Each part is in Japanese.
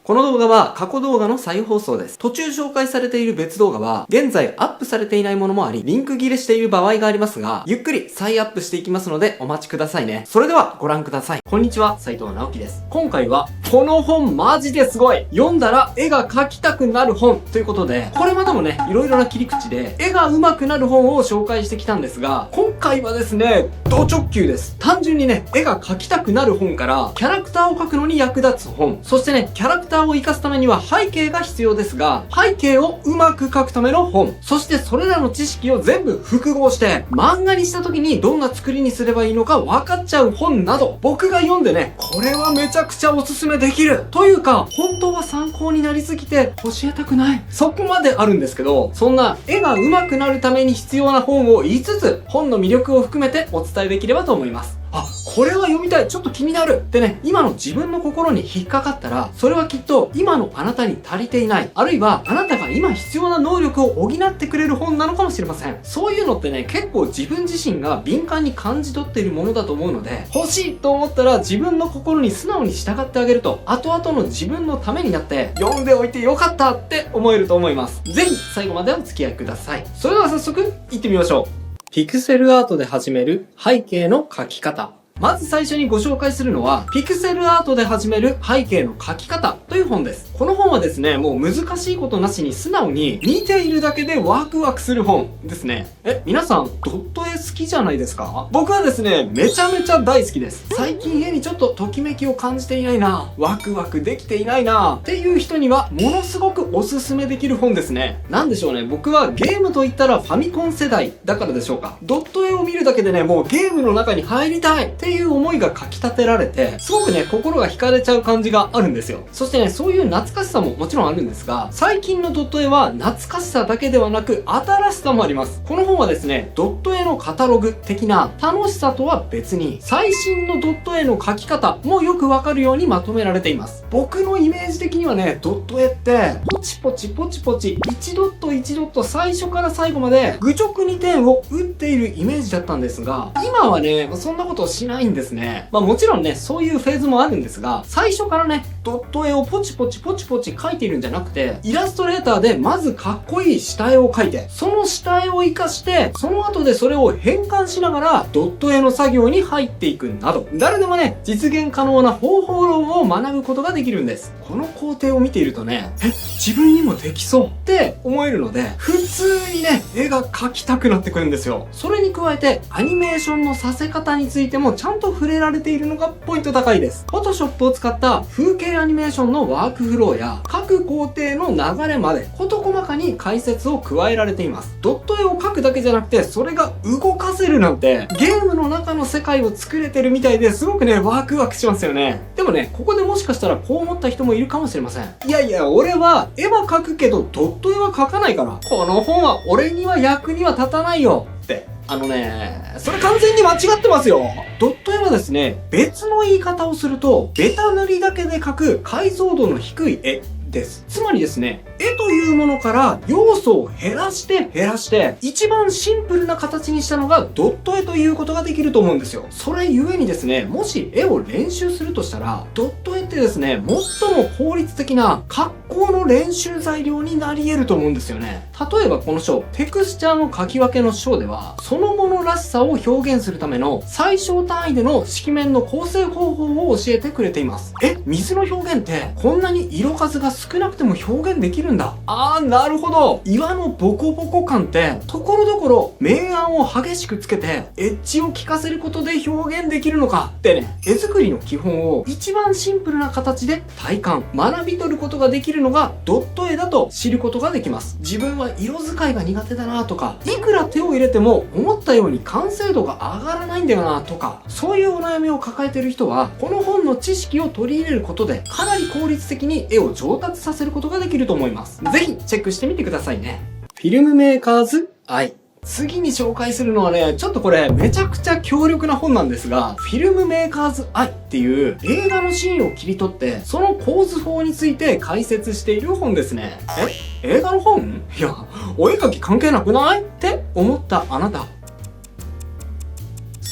この動画は過去動画の再放送です。途中紹介されている別動画は、現在アップされていないものもあり、リンク切れしている場合がありますが、ゆっくり再アップしていきますのでお待ちくださいね。それではご覧ください。こんにちは、斉藤直樹です。今回は、この本マジですごい！読んだら絵が描きたくなる本ということで、これまでもね、いろいろな切り口で絵が上手くなる本を紹介してきたんですが、今回はですね、ド直球です。単純にね、絵が描きたくなる本から、キャラクターを描くのに役立つ本、そしてね、キャラクターを活かすためには背景が必要ですが、背景をうまく描くための本、そしてそれらの知識を全部複合して、漫画にした時にどんな作りにすればいいのか分かっちゃう本など、僕が読んでね、これはめちゃくちゃおすすめできるというか、本当は参考になりすぎて教えたくない。そこまであるんですけど、そんな絵が上手くなるために必要な本を5つ、本の魅力を含めてお伝えできればと思います。あ、これは読みたい、ちょっと気になるってね、今の自分の心に引っかかったら、それはきっと今のあなたに足りていない、あるいはあなたが今必要な能力を補ってくれる本なのかもしれません。そういうのってね、結構自分自身が敏感に感じ取っているものだと思うので、欲しいと思ったら自分の心に素直に従ってあげると、後々の自分のためになって、読んでおいてよかったって思えると思います。ぜひ最後までお付き合いください。それでは早速行ってみましょう。ピクセルアートで始める背景の描き方。まず最初にご紹介するのは、ピクセルアートで始める背景の描き方という本です。この本はですね、もう難しいことなしに素直に見ているだけでワクワクする本ですね。皆さんドット絵好きじゃないですか？僕はですね、めちゃめちゃ大好きです。最近絵にちょっとときめきを感じていないな、ワクワクできていないなっていう人にはものすごくおすすめできる本ですね。なんでしょうね、僕はゲームといったらファミコン世代だからでしょうか。ドット絵を見るだけでね、もうゲームの中に入りたいっていう思いがかき立てられて、すごくね、心が惹かれちゃう感じがあるんですよ。そしてね、そういう懐かしさももちろんあるんですが、最近のドット絵は懐かしさだけではなく新しさもあります。この本はですね、ドット絵のカタログ的な楽しさとは別に、最新のドット絵の描き方もよくわかるようにまとめられています。僕のイメージ的にはね、ドット絵ってポチポチポチポチ1ドット1ドット最初から最後まで愚直に点を打っているイメージだったんですが、今はね、そんなことをしないんですね。もちろんね、そういうフェーズもあるんですが、最初からね、ドット絵をポチポチポチポチ描いているんじゃなくて、イラストレーターでまずかっこいい下絵を描いて、その下絵を活かして、その後でそれを変換しながら、ドット絵の作業に入っていくなど、誰でもね、実現可能な方法論を学ぶことができるんです。この工程を見ているとね、自分にもできそうって思えるので、普通にね、絵が描きたくなってくるんですよ。それに加えて、アニメーションのさせ方についてもちゃんと触れられているのがポイント高いです。Photoshop を使った風景アニメーションのワークフローや各工程の流れまで事細かに解説を加えられています。ドット絵を描くだけじゃなくて、それが動かせるなんてゲームの中の世界を作れてるみたいですごくね、ワクワクしますよね。でもね、ここでもしかしたらこう思った人もいるかもしれません。いやいや、俺は絵は描くけどドット絵は描かないから、この本は俺には役には立たないよって。それ完全に間違ってますよ。ドット絵はですね、別の言い方をすると、ベタ塗りだけで描く解像度の低い絵です。つまりですね、絵というものから要素を減らして一番シンプルな形にしたのがドット絵ということができると思うんですよ。それゆえにですね、もし絵を練習するとしたら、ドット絵ってですね、最も効率的な格好の練習材料になり得ると思うんですよね。例えばこの章、テクスチャーの書き分けの章では、そのものらしさを表現するための最小単位での色面の構成方法を教えてくれています。水の表現ってこんなに色数が少なくても表現できるんだ。なるほど。岩のボコボコ感ってところどころ明暗を激しくつけてエッジを効かせることで表現できるのかってね、絵作りの基本を一番シンプルな形で体感、学び取ることができるのがドット絵だと知ることができます。自分は色使いが苦手だなとか、いくら手を入れても思ったように完成度が上がらないんだよなとか、そういうお悩みを抱えている人は、この本の知識を取り入れることでかなり効率的に絵を上達させることができると思います。ぜひチェックしてみてくださいね。フィルムメーカーズ愛。次に紹介するのはね、ちょっとこれめちゃくちゃ強力な本なんですが、フィルムメーカーズアイっていう映画のシーンを切り取って、その構図法について解説している本ですね。映画の本？いや、お絵描き関係なくない？って思ったあなた。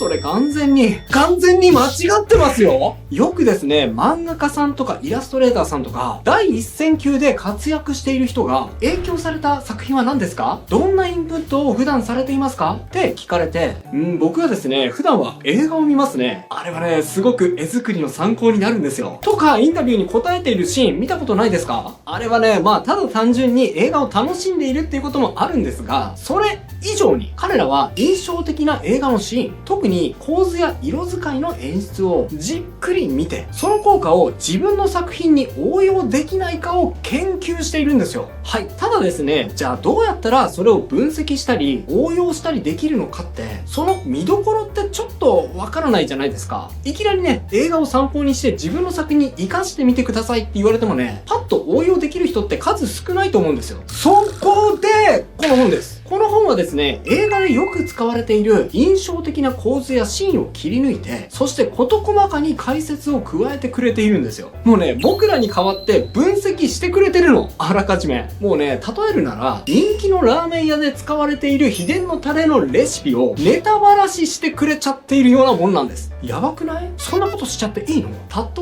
それ完全に間違ってますよ。よくですね、漫画家さんとかイラストレーターさんとか、第一線級で活躍している人が、影響された作品は何ですか？どんなインプットを普段されていますか？って聞かれて、僕はですね、普段は映画を見ますね。あれはね、すごく絵作りの参考になるんですよ。とか、インタビューに答えているシーン見たことないですか？あれはね、ただ単純に映画を楽しんでいるっていうこともあるんですが、それ以上に彼らは印象的な映画のシーン、特に構図や色使いの演出をじっくり見て、その効果を自分の作品に応用できないかを研究しているんですよ。はい。ただですね、じゃあどうやったらそれを分析したり応用したりできるのかって、その見どころってちょっとわからないじゃないですか。いきなりね、映画を参考にして自分の作品に活かしてみてくださいって言われてもね、パッと応用できる人って数少ないと思うんですよ。そこで、この本です。この本はですね、映画でよく使われている印象的な構図やシーンを切り抜いて、そして事細かに解説を加えてくれているんですよ。もうね、僕らに代わって分析してくれてるの。あらかじめ。もうね、例えるなら、人気のラーメン屋で使われている秘伝のタレのレシピをネタバラシしてくれちゃっているようなもんなんです。やばくない？そんなことしちゃっていいの？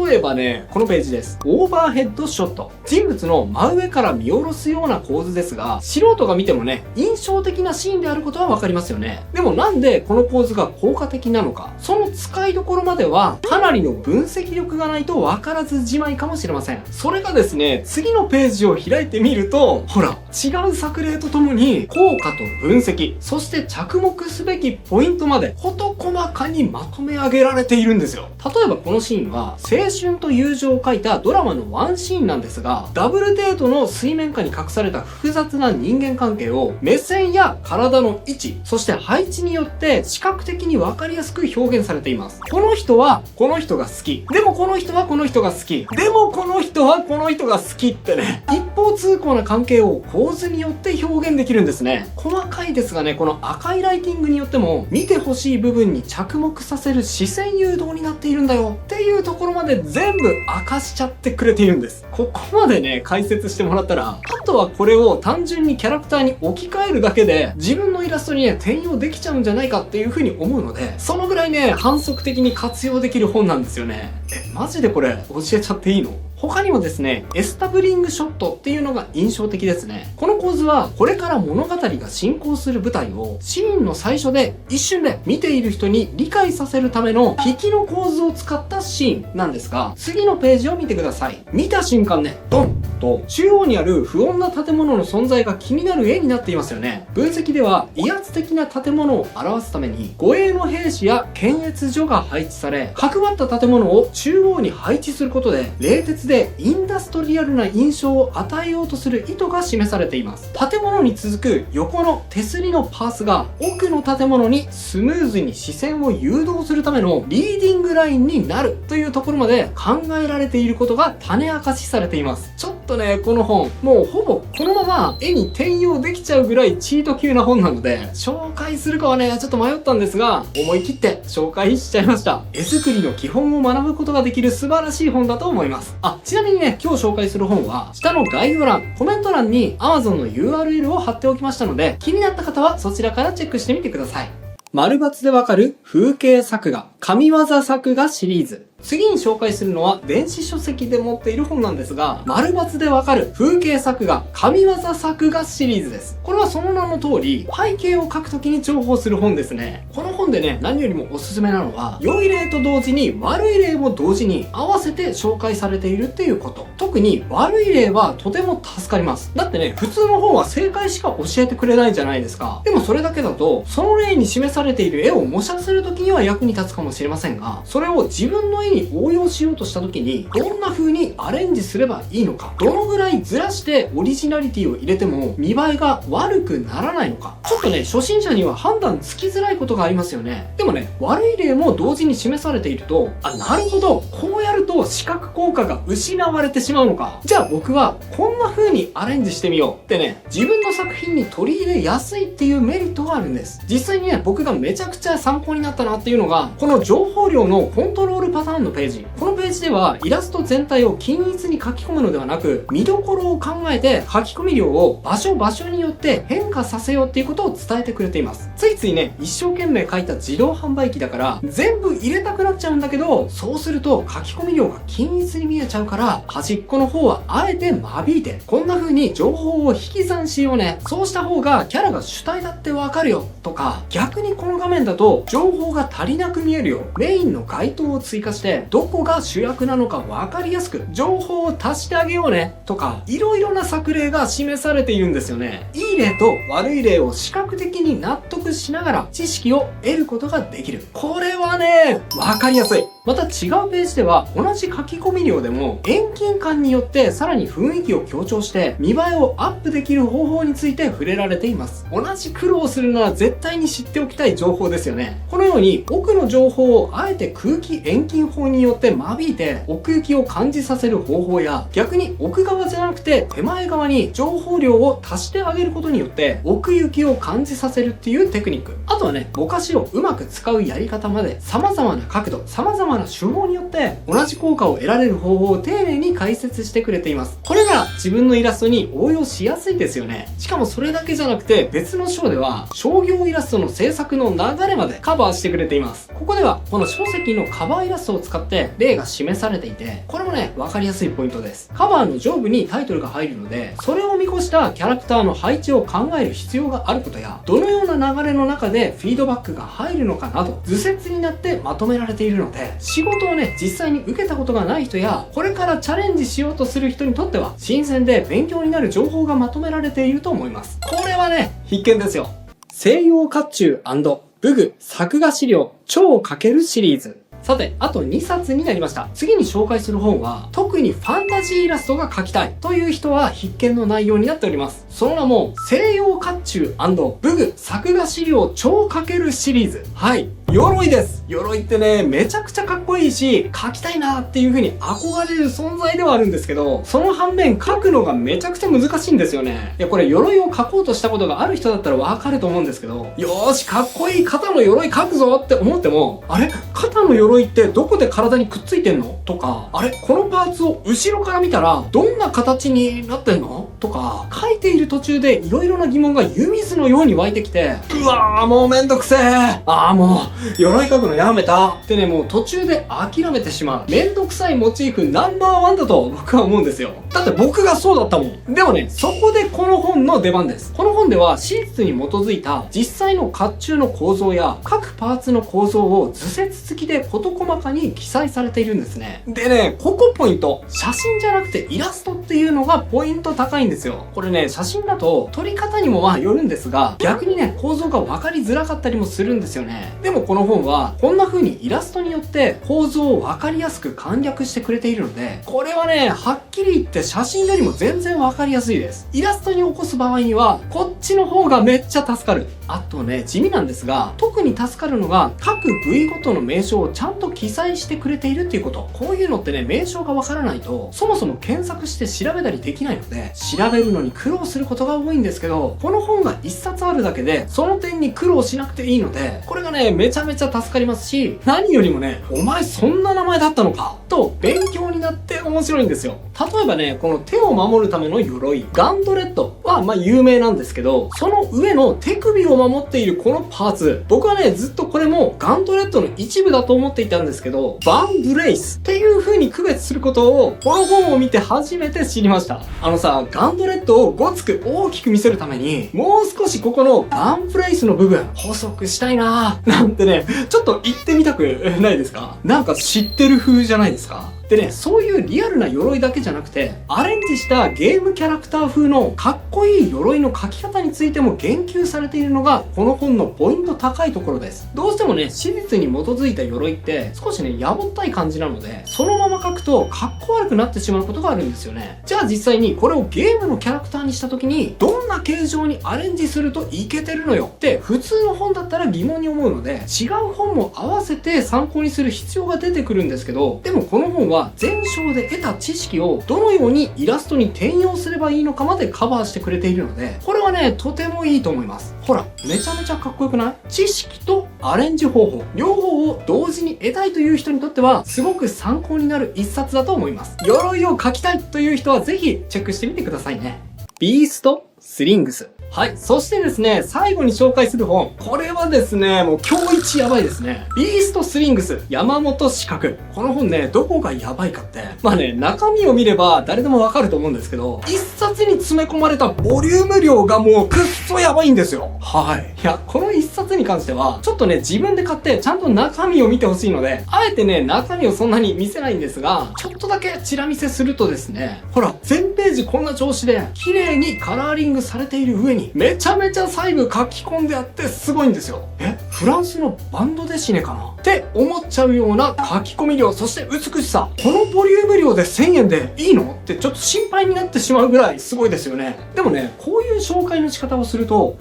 例えばね、このページです。オーバーヘッドショット。人物の真上から見下ろすような構図ですが、素人が見てもね、印象的なシーンであることはわかりますよね。でもなんでこの構図が効果的なのか、その使いどころまではかなりの分析力がないとわからずじまいかもしれません。それがですね、次のページを開いてみると、ほら、違う作例とともに効果と分析、そして着目すべきポイントまで事細かにまとめ上げられているんですよ。例えばこのシーンは青春と友情を描いたドラマのワンシーンなんですが、ダブルデートの水面下に隠された複雑な人間関係を目線や体の位置、そして配置によって視覚的に分かりやすく表現されています。この人はこの人が好き。でもこの人はこの人が好き。でもこの人はこの人が好きってね、一方通行な関係を構図によって表現できるんですね。細かいですがね、この赤いライティングによっても見てほしい部分に着目させる視線誘導になっているんだよっていうところまで全部明かしちゃってくれているんです。ここまでね、解説してもらったら、あとはこれを単純にキャラクターに置き換えるだけで自分のイラストにね、転用できちゃうんじゃないかっていう風に思うので、そのぐらいね、反則的に活用できる本なんですよね。マジでこれ教えちゃっていいの？他にもですね、エスタブリングショットっていうのが印象的ですね。この構図は、これから物語が進行する舞台を、シーンの最初で、一瞬で見ている人に理解させるための引きの構図を使ったシーンなんですが、次のページを見てください。見た瞬間ね、ドンと、中央にある不穏な建物の存在が気になる絵になっていますよね。分析では、威圧的な建物を表すために、護衛の兵士や検閲所が配置され、角張った建物を中央に配置することで、冷徹でインダストリアルな印象を与えようとする意図が示されています。建物に続く横の手すりのパースが奥の建物にスムーズに視線を誘導するためのリーディングラインになるというところまで考えられていることが種明かしされています。ちょっとね、この本、もうほぼこのまま絵に転用できちゃうぐらいチート級な本なので、紹介するかはね、ちょっと迷ったんですが、思い切って紹介しちゃいました。絵作りの基本を学ぶことができる素晴らしい本だと思います。ちなみにね、今日紹介する本は、下の概要欄、コメント欄に Amazon の URL を貼っておきましたので、気になった方はそちらからチェックしてみてください。丸抜でわかる風景作画、神業作画シリーズ。次に紹介するのは電子書籍で持っている本なんですが、丸抜でわかる風景作画、神業作画シリーズです。これはその名の通り、背景を描くときに重宝する本ですね。この本でね、何よりもおすすめなのは、良い例と同時に悪い例も同時に合わせて紹介されているっていうこと。特に悪い例はとても助かります。だってね、普通の本は正解しか教えてくれないじゃないですか。でもそれだけだと、その例に示されている絵を模写するときには役に立つかもしれませんが、それを自分の絵に応用しようとした時にどんな風にアレンジすればいいのか、どのぐらいずらしてオリジナリティを入れても見栄えが悪くならないのか、ちょっとね、初心者には判断つきづらいことがありますよね。でもね、悪い例も同時に示されていると、なるほど、こうやると視覚効果が失われてしまうのか、じゃあ僕はこんな風にアレンジしてみようってね、自分の作品に取り入れやすいっていうメリットがあるんです。実際にね、僕がめちゃくちゃ参考になったなっていうのが、この情報量のコントロールパターン1のページ。このページではイラスト全体を均一に書き込むのではなく、見どころを考えて書き込み量を場所によって変化させようっていうことを伝えてくれています。ついついね、一生懸命書いた自動販売機だから全部入れたくなっちゃうんだけど、そうすると書き込み量が均一に見えちゃうから、端っこの方はあえて間引いて、こんな風に情報を引き算しようね。そうした方がキャラが主体だってわかるよ。とか、逆にこの画面だと情報が足りなく見えるよ。メインの該当を追加して、どこが主役なのかわかりやすく情報を足してあげようね。とか、いろいろな作例が示されているんですよね。いい例と悪い例を視覚的に納得しながら知識を得ることができる。これはね、わかりやすい。また違うページでは同じ書き込み量でも遠近感によってさらに雰囲気を強調して見栄えをアップできる方法について触れられています。同じ苦労するなら絶対に知っておきたい情報ですよね。このように奥の情報をあえて空気遠近法によって間引いて奥行きを感じさせる方法や、逆に奥側じゃなくて手前側に情報量を足してあげることによって奥行きを感じさせるっていうテクニック。あとはね、ぼかしをうまく使うやり方まで様々な角度、様々な手法によって同じ効果を得られる方法を丁寧に解説してくれています。これなら自分のイラストに応用しやすいですよね。しかもそれだけじゃなくて、別の章では商業イラストの制作の流れまでカバーしてくれています。ここではこの書籍のカバーイラストを使って例が示されていて、これもね、わかりやすいポイントです。カバーの上部にタイトルが入るので、それを見越したキャラクターの配置を考える必要があることや、どのような流れの中でフィードバックが入るのかなど、図説になってまとめられているので、仕事をね、実際に受けたことがない人や、これからチャレンジしようとする人にとっては、新鮮で勉強になる情報がまとめられていると思います。これはね、必見ですよ。西洋甲冑&武具作画資料超×シリーズ。さて、あと2冊になりました。次に紹介する本は、特にファンタジーイラストが描きたいという人は必見の内容になっております。その名も、西洋甲冑&武具作画資料超×シリーズ。はい。鎧です。鎧ってね、めちゃくちゃかっこいいし、描きたいなっていう風に憧れる存在ではあるんですけど、その反面描くのがめちゃくちゃ難しいんですよね。いや、これ鎧を描こうとしたことがある人だったらわかると思うんですけど、よーし、かっこいい肩の鎧描くぞって思っても、あれ肩の鎧ってどこで体にくっついてんのとか、あれこのパーツを後ろから見たらどんな形になってんのとか、描いている途中で色々な疑問が湯水のように湧いてきて、うわーもうめんどくせー、もう鎧描くのやめたってね、もう途中で諦めてしまうめんどくさいモチーフナンバーワンだと僕は思うんですよ。だって僕がそうだったもん。でもね、そこでこの本の出番です。この本では史実に基づいた実際の甲冑の構造や各パーツの構造を図説付きで事細かに記載されているんですね。でね、ここポイント。写真じゃなくてイラストっていうのがポイント高いんですよ。これね、写真だと撮り方にもよるんですが、逆にね、構造が分かりづらかったりもするんですよね。でもこの本はこんな風にイラストによって構造を分かりやすく簡略してくれているので、これはね、はっきり言って写真よりも全然分かりやすいです。イラストに起こす場合にはこっちの方がめっちゃ助かる。あとね、地味なんですが、特に助かるのが各部位ごとの名称をちゃんと記載してくれているっていうこと。こういうのってね、名称が分からないとそもそも検索して調べたりできないので、調べるのに苦労することが多いんですけど、この本が1冊あるだけでその点に苦労しなくていいので、これがね、めちゃめちゃ助かりますし、何よりもね、お前そんな名前だったのかと勉強になって面白いんですよ。例えばね、この手を守るための鎧ガントレットは有名なんですけど、その上の手首を守っているこのパーツ、僕はね、ずっとこれもガントレットの一部だと思っていたんですけど、バンブレイスっていう風に区別することをこの本を見て初めて知りました。ガントレットをごつく大きく見せるために、もう少しここのバンブレイスの部分細くしたいなーなんてね、ちょっと言ってみたくないですか？なんか知ってる風じゃないですか？でね、そういうリアルな鎧だけじゃなくて、アレンジしたゲームキャラクター風のかっこいい鎧の描き方についても言及されているのが、この本のポイント高いところです。どうしてもね、史実に基づいた鎧って少しね、やぼったい感じなので、そのまま描くとかっこ悪くなってしまうことがあるんですよね。じゃあ実際にこれをゲームのキャラクターにした時に、どんな形状にアレンジするといけてるのよって普通の本だったら疑問に思うので、違う本も合わせて参考にする必要が出てくるんですけど、でもこの本はは前章で得た知識をどのようにイラストに転用すればいいのかまでカバーしてくれているので、これはね、とてもいいと思います。ほら、めちゃめちゃかっこよくない？知識とアレンジ方法、両方を同時に得たいという人にとっては、すごく参考になる一冊だと思います。鎧を描きたいという人はぜひチェックしてみてくださいね。ビーストスリングス。はい。そしてですね、最後に紹介する本。これはですね、もう今日一やばいですね。ビーストスリングス、山本資格。この本ね、どこがやばいかって。まあね、中身を見れば誰でもわかると思うんですけど、一冊に詰め込まれたボリューム量がもうくっそやばいんですよ。はい。いや、この一冊に関しては、ちょっとね、自分で買ってちゃんと中身を見てほしいので、あえてね、中身をそんなに見せないんですが、ちょっとだけチラ見せするとですね、ほら、全ページこんな調子で、綺麗にカラーリングされている上に、めちゃめちゃ細部書き込んであってすごいんですよ。フランスのバンドデシネかなって思っちゃうような書き込み量、そして美しさ。このボリューム量で1000円でいいのってちょっと心配になってしまうぐらいすごいですよね。でもね、こういう紹介の仕方をすると、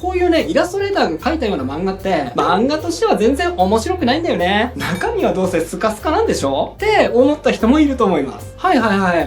こういうね、イラストレーターが描いたような漫画って、漫画としては全然面白くないんだよね。中身はどうせスカスカなんでしょって思った人もいると思います。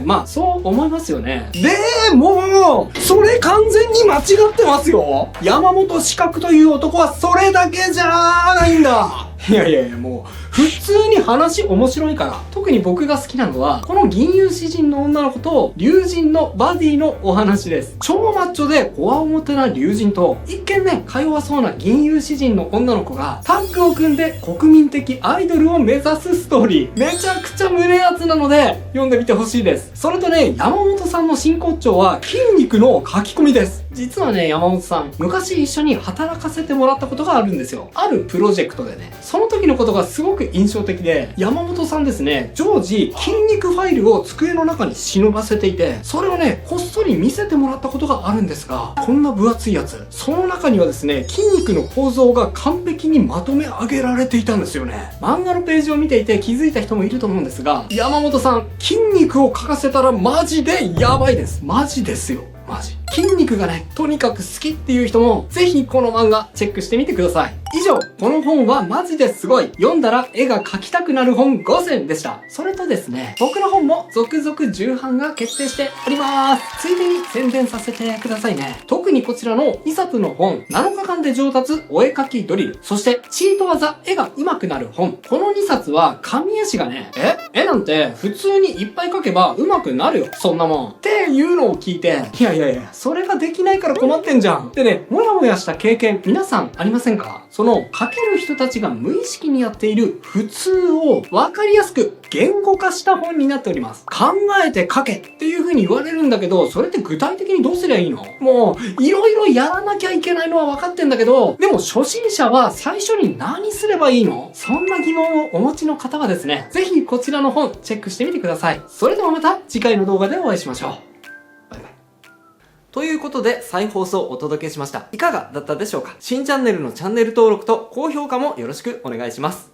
まあ、そう思いますよね。でも、それ完全に間違ってますよ。山本資格という男はそれだけじゃないんだ。いやもう、普通に話面白いから。特に僕が好きなのは、この銀融詩人の女の子と、龍神のバディのお話です。超マッチョで、こわおもてな龍神と、一見ね、か弱そうな銀融詩人の女の子が、タッグを組んで国民的アイドルを目指すストーリー。めちゃくちゃ胸熱なので、読んでみてほしいです。それとね、山本さんの真骨頂は、筋肉の書き込みです。実はね、山本さん、昔一緒に働かせてもらったことがあるんですよ。あるプロジェクトでね。その時のことがすごく印象的で、山本さんですね、常時筋肉ファイルを机の中に忍ばせていて、それをね、こっそり見せてもらったことがあるんですが、こんな分厚いやつ。その中にはですね、筋肉の構造が完璧にまとめ上げられていたんですよね。漫画のページを見ていて気づいた人もいると思うんですが、山本さん、筋肉を書かせたらマジでやばいです。マジですよ。マジ。筋肉がね、とにかく好きっていう人も、ぜひこの漫画チェックしてみてください。以上、この本はマジですごい。読んだら絵が描きたくなる本5選でした。それとですね、僕の本も続々重版が決定しております。ついでに宣伝させてくださいね。特にこちらの2冊の本、7日間で上達お絵描きドリル、そしてチート技絵が上手くなる本。この2冊は紙絵師がね、絵なんて普通にいっぱい描けば上手くなるよ。そんなもん。っていうのを聞いて、いや、それができないから困ってんじゃん。でね、もやもやした経験、皆さんありませんか？その、書ける人たちが無意識にやっている普通を分かりやすく言語化した本になっております。考えて書けっていう風に言われるんだけど、それって具体的にどうすりゃいいの？もう、いろいろやらなきゃいけないのは分かってんだけど、でも初心者は最初に何すればいいの？そんな疑問をお持ちの方はですね、ぜひこちらの本チェックしてみてください。それではまた次回の動画でお会いしましょう。ということで、再放送をお届けしました。いかがだったでしょうか？新チャンネルのチャンネル登録と高評価もよろしくお願いします。